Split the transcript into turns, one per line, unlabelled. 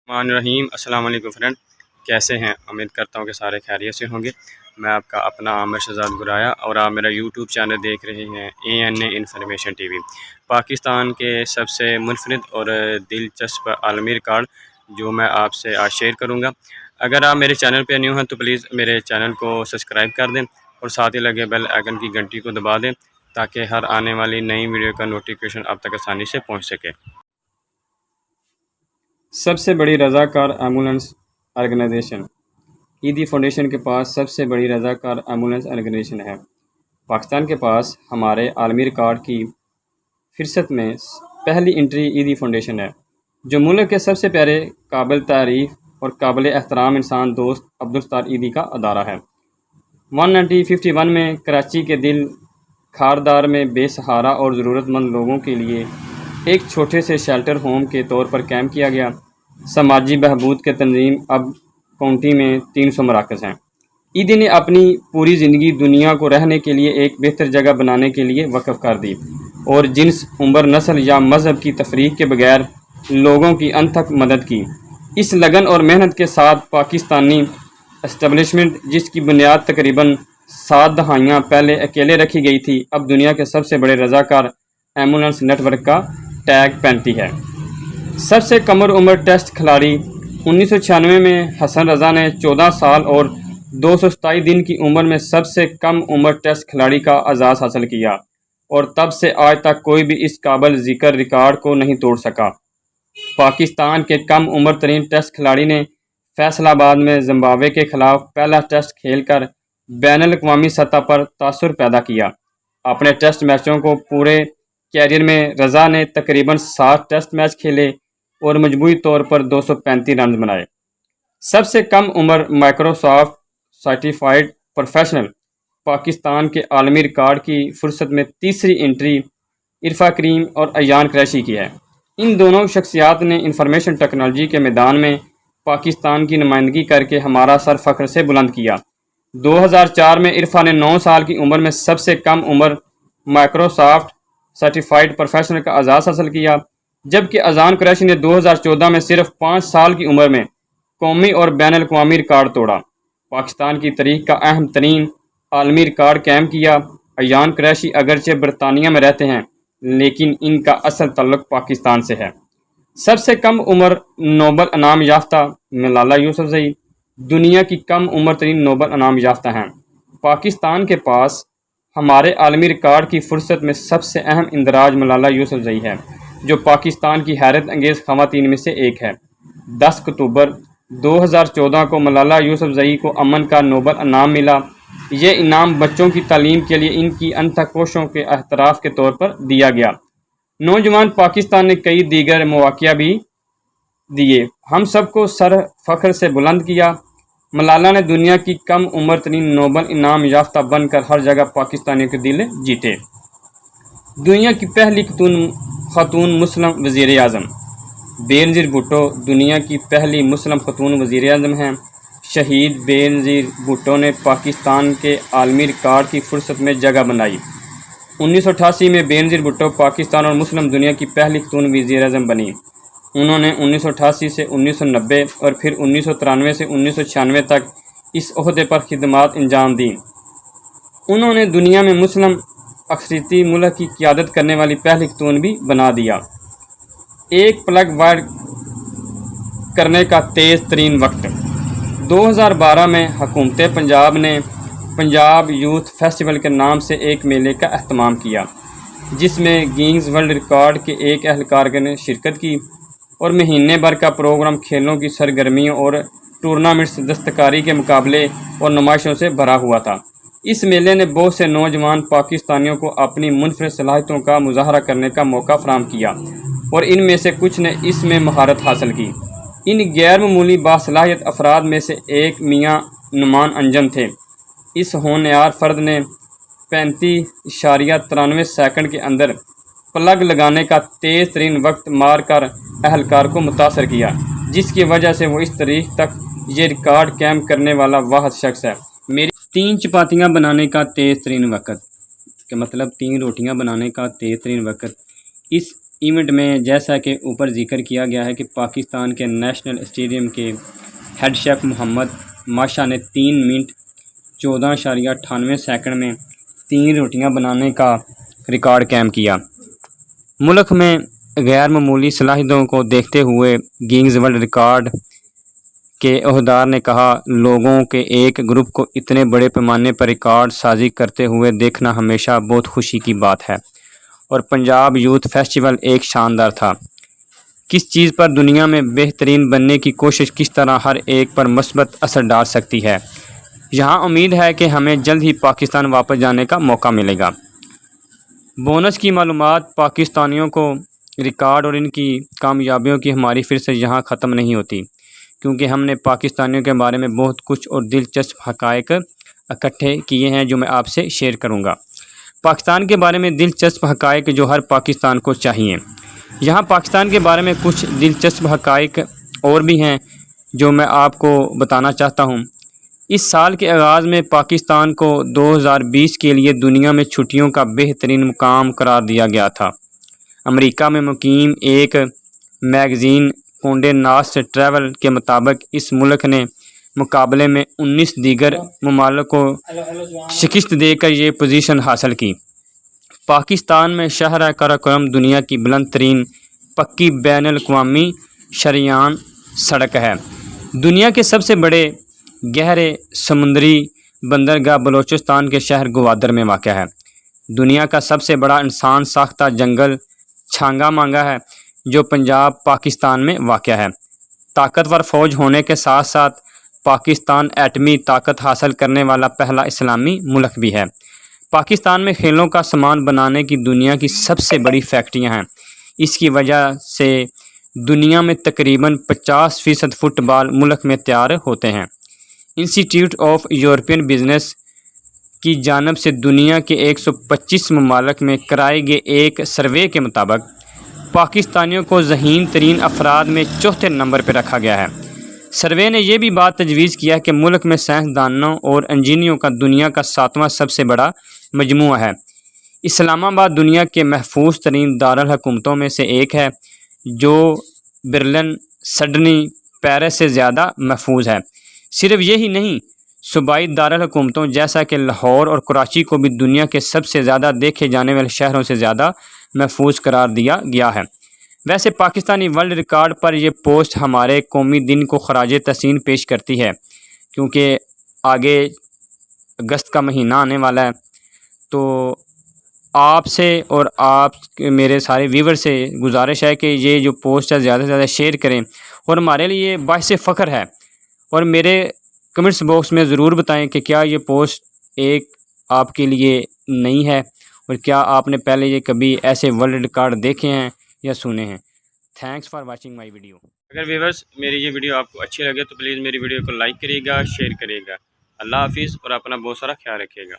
रहीम अस्सलाम वालेकुम फ्रेंड, कैसे हैं? उम्मीद करता हूं कि सारे खैरियत से होंगे। मैं आपका अपना आमिर शहजाद गुराया और आप मेरा यूट्यूब चैनल देख रहे हैं ANA इन्फॉर्मेशन टीवी। पाकिस्तान के सबसे मुनफरिद और दिलचस्प आलमी रिकॉर्ड जो मैं आपसे आज शेयर करूंगा। अगर आप मेरे चैनल पर न्यू हैं तो प्लीज़ मेरे चैनल को सब्सक्राइब कर दें और साथ ही लगे बेल आइकन की घंटी को दबा दें ताकि हर आने वाली नई वीडियो का नोटिफिकेशन आप तक आसानी से पहुँच सके। सबसे बड़ी रज़ाकार एम्बुलेंस ऑर्गेनाइजेशन ईदी फाउंडेशन के पास सबसे बड़ी रज़ाकार एम्बुलेंस ऑर्गेनाइजेशन है। पाकिस्तान के पास हमारे आलमी रिकॉर्ड की फ़िरसत में पहली एंट्री ईदी फाउंडेशन है, जो मुल्क के सबसे प्यारे, काबिल तारीफ़ और काबिल एहतराम इंसान दोस्त अब्दुल सत्तार ईदी का अदारा है। 1951 में कराची के दिल खारदार में बेसहारा और ज़रूरतमंद लोगों के लिए एक छोटे से शेल्टर होम के तौर पर कैम्प किया गया। समाजी बहबूद के तंजीम अब काउंटी में 300 मराकज़ हैं। ईदी ने अपनी पूरी ज़िंदगी दुनिया को रहने के लिए एक बेहतर जगह बनाने के लिए वक़्फ़ कर दी और जिन्स, उम्र, नस्ल या मज़हब की तफरीक के बगैर लोगों की अनथक मदद की। इस लगन और मेहनत के साथ पाकिस्तानी एस्टेब्लिशमेंट, जिसकी बुनियाद तकरीबन 7 दहाइयाँ पहले अकेले रखी गई थी, अब दुनिया के सबसे बड़े रज़ाकार एम्बुलेंस नेटवर्क का टैग पहनती है। सबसे कम उम्र टेस्ट खिलाड़ी 1996 में हसन रज़ा ने 14 साल और 227 दिन की उम्र में सबसे कम उम्र टेस्ट खिलाड़ी का एजाज़ हासिल किया और तब से आज तक कोई भी इस काबिल ज़िक्र रिकॉर्ड को नहीं तोड़ सका। पाकिस्तान के कम उम्र तरीन टेस्ट खिलाड़ी ने फैसलाबाद में जिम्बाब्वे के ख़िलाफ़ पहला टेस्ट खेलकर बैनुल-अक़वामी सतह पर तासुर पैदा किया। अपने टेस्ट मैचों को पूरे कैरियर में रज़ा ने तकरीबन 7 टेस्ट मैच खेले और मजमूई तौर पर 235 रन बनाए। सबसे कम उम्र माइक्रोसॉफ्ट सर्टिफाइड प्रोफेशनल पाकिस्तान के आलमी रिकॉर्ड की फुर्सत में तीसरी एंट्री इरफा करीम और अयान कुरैशी की है। इन दोनों शख्सियात ने इंफॉर्मेशन टेक्नोलॉजी के मैदान में पाकिस्तान की नुमाइंदगी करके हमारा सर फ़ख्र से बुलंद किया। 2004 में इरफा ने 9 साल की उम्र में सबसे कम उम्र माइक्रोसॉफ्ट सर्टिफाइड प्रोफेशनल का एजाज़ हासिल किया, जबकि अयान कुरैशी ने 2014 में सिर्फ 5 साल की उम्र में कौमी और बैनुल-अक़वामी रिकॉर्ड तोड़ा। पाकिस्तान की तारीख का अहम तरीन आलमी रिकॉर्ड कायम किया। अयान कुरैशी अगरचे बरतानिया में रहते हैं, लेकिन इनका असल तल्लुक़ पाकिस्तान से है। सबसे कम उम्र नोबल इनाम याफ्ता मलाला यूसुफ़ज़ई दुनिया की कम उम्र तरीन नोबल इनाम याफ्ता हैं। पाकिस्तान के पास हमारे आलमी रिकॉर्ड की फुर्सत में सबसे अहम इंदराज मलाला यूसुफ़ज़ई है, जो पाकिस्तान की हैरत अंगेज़ ख़वातीन में से एक है। 10 अक्टूबर 2014 को मलाला यूसुफ़ज़ई को अमन का नोबल इनाम मिला। ये इनाम बच्चों की तालीम के लिए इनकी अनथक कोशिशों के एहतराफ़ के तौर पर दिया गया। नौजवान पाकिस्तान ने कई दीगर मौक़िया भी दिए, हम सबको सर फ़ख्र से बुलंद किया। मलाला ने दुनिया की कम उम्र तरीन नोबल इनाम याफ्ता बनकर हर जगह पाकिस्तानियों के दिल जीते। दुनिया की पहली खातून मुस्लिम वज़ीर आज़म बेनज़ीर भुट्टो दुनिया की पहली मुस्लिम खातून वज़ीर आज़म हैं। शहीद बेनज़ीर भुट्टो ने पाकिस्तान के आलमी रिकॉर्ड की फुर्सत में जगह बनाई। 1988 में बेनज़ीर भुट्टो पाकिस्तान और मुस्लिम दुनिया की पहली खातून वज़ीर आज़म बनी। उन्होंने 1988 से 1990 और फिर 1993 से 1996 तक इस ओहदे पर खिदमात अंजाम दी। उन्होंने दुनिया में मुस्लिम अक्सरियती मुल्क की क़ियादत करने वाली पहली खातून भी बना दिया। एक प्लग वायर करने का तेज़ तरीन वक्त 2012 में हुकूमत पंजाब ने पंजाब यूथ फेस्टिवल के नाम से एक मेले का अहतमाम किया, जिसमें गिनीज वर्ल्ड रिकॉर्ड के एक एहलकार ने शिरकत की और महीने भर का प्रोग्राम खेलों की सरगर्मियों और टूर्नामेंट्स, दस्तकारी के मुकाबले और नुमाइशों से भरा हुआ था। इस मेले ने बहुत से नौजवान पाकिस्तानियों को अपनी मुनफरिद सलाहियतों का मुजाहरा करने का मौका फराहम किया और इनमें से कुछ ने इसमें महारत हासिल की। इन गैर मामूली बासलाहियत अफराद में से एक मियाँ नुमान अंजम थे। इस होनहार फ़र्द ने 35.93 सेकंड के अंदर प्लग लगाने का तेज़ तरीन वक्त मार कर अहलकार को मुतासर किया, जिसकी वजह से वो इस तारीख तक ये रिकॉर्ड कायम करने वाला वाहिद शख्स है। मेरी 3 चपातियाँ बनाने का तेज़ तरीन वक्त के मतलब 3 रोटियाँ बनाने का तेज़ तरीन वक्त। इस ایونٹ میں جیسا کہ اوپر ذکر کیا گیا ہے کہ پاکستان کے نیشنل اسٹیڈیم کے ہیڈ شیف محمد ماشا نے 3 منٹ 14.98 سیکنڈ میں 3 روٹیاں بنانے کا ریکارڈ قائم کیا۔ ملک میں غیر معمولی صلاحیتوں کو دیکھتے ہوئے گینز ورلڈ ریکارڈ کے عہدیدار نے کہا، لوگوں کے ایک گروپ کو اتنے بڑے پیمانے پر ریکارڈ سازی کرتے ہوئے دیکھنا ہمیشہ بہت خوشی کی بات ہے، اور پنجاب یوتھ فیسٹیول ایک شاندار تھا۔ کس چیز پر دنیا میں بہترین بننے کی کوشش کس طرح ہر ایک پر مثبت اثر ڈال سکتی ہے۔ یہاں امید ہے کہ ہمیں جلد ہی پاکستان واپس جانے کا موقع ملے گا۔ بونس کی معلومات، پاکستانیوں کو ریکارڈ اور ان کی کامیابیوں کی ہماری پھر سے یہاں ختم نہیں ہوتی، کیونکہ ہم نے پاکستانیوں کے بارے میں بہت کچھ اور دلچسپ حقائق اکٹھے کیے ہیں جو میں آپ سے شیئر کروں گا۔ پاکستان کے بارے میں دلچسپ حقائق جو ہر پاکستان کو چاہیے۔ یہاں پاکستان کے بارے میں کچھ دلچسپ حقائق اور بھی ہیں جو میں آپ کو بتانا چاہتا ہوں۔ اس سال کے آغاز میں پاکستان کو 2020 کے لیے دنیا میں چھٹیوں کا بہترین مقام قرار دیا گیا تھا۔ امریکہ میں مقیم ایک میگزین کونڈے ناسٹ ٹریول کے مطابق اس ملک نے مقابلے میں 19 دیگر ممالک کو شکست دے کر یہ پوزیشن حاصل کی۔ پاکستان میں شاہراہ قراقرم دنیا کی بلند ترین پکی بین الاقوامی شریان سڑک ہے۔ دنیا کے سب سے بڑے گہرے سمندری بندرگاہ بلوچستان کے شہر گوادر میں واقع ہے۔ دنیا کا سب سے بڑا انسان ساختہ جنگل چھانگا مانگا ہے جو پنجاب پاکستان میں واقع ہے۔ طاقتور فوج ہونے کے ساتھ ساتھ پاکستان ایٹمی طاقت حاصل کرنے والا پہلا اسلامی ملک بھی ہے۔ پاکستان میں کھیلوں کا سامان بنانے کی دنیا کی سب سے بڑی فیکٹریاں ہیں۔ اس کی وجہ سے دنیا میں تقریباً 50% فٹ بال ملک میں تیار ہوتے ہیں۔ انسٹیٹیوٹ آف یورپین بزنس کی جانب سے دنیا کے 125 ممالک میں کرائے گئے ایک سروے کے مطابق پاکستانیوں کو ذہین ترین افراد میں 4تھے نمبر پر رکھا گیا ہے۔ سروے نے یہ بھی بات تجویز کیا کہ ملک میں سائنسدانوں اور انجینئروں کا دنیا کا 7واں سب سے بڑا مجموعہ ہے۔ اسلام آباد دنیا کے محفوظ ترین دارالحکومتوں میں سے ایک ہے جو برلن، سڈنی، پیرس سے زیادہ محفوظ ہے۔ صرف یہی نہیں، صوبائی دارالحکومتوں جیسا کہ لاہور اور کراچی کو بھی دنیا کے سب سے زیادہ دیکھے جانے والے شہروں سے زیادہ محفوظ قرار دیا گیا ہے۔ ویسے پاکستانی ورلڈ ریکارڈ پر یہ پوسٹ ہمارے قومی دن کو خراج تحسین پیش کرتی ہے، کیونکہ آگے اگست کا مہینہ آنے والا ہے۔ تو آپ سے اور میرے سارے ویور سے گزارش ہے کہ یہ جو پوسٹ ہے زیادہ سے زیادہ شیئر کریں، اور ہمارے لیے باعث فخر ہے۔ اور میرے کمنٹس باکس میں ضرور بتائیں کہ کیا یہ پوسٹ ایک آپ کے لیے نئی ہے، اور کیا آپ نے پہلے یہ کبھی ایسے ورلڈ ریکارڈ دیکھے ہیں یا سنے ہیں۔ Thanks for watching my video. اگر ویورز میری یہ ویڈیو آپ کو اچھی لگے تو پلیز میری ویڈیو کو لائک کریے گا، شیئر کریے گا۔ اللہ حافظ، اور اپنا بہت سارا خیال رکھیے گا۔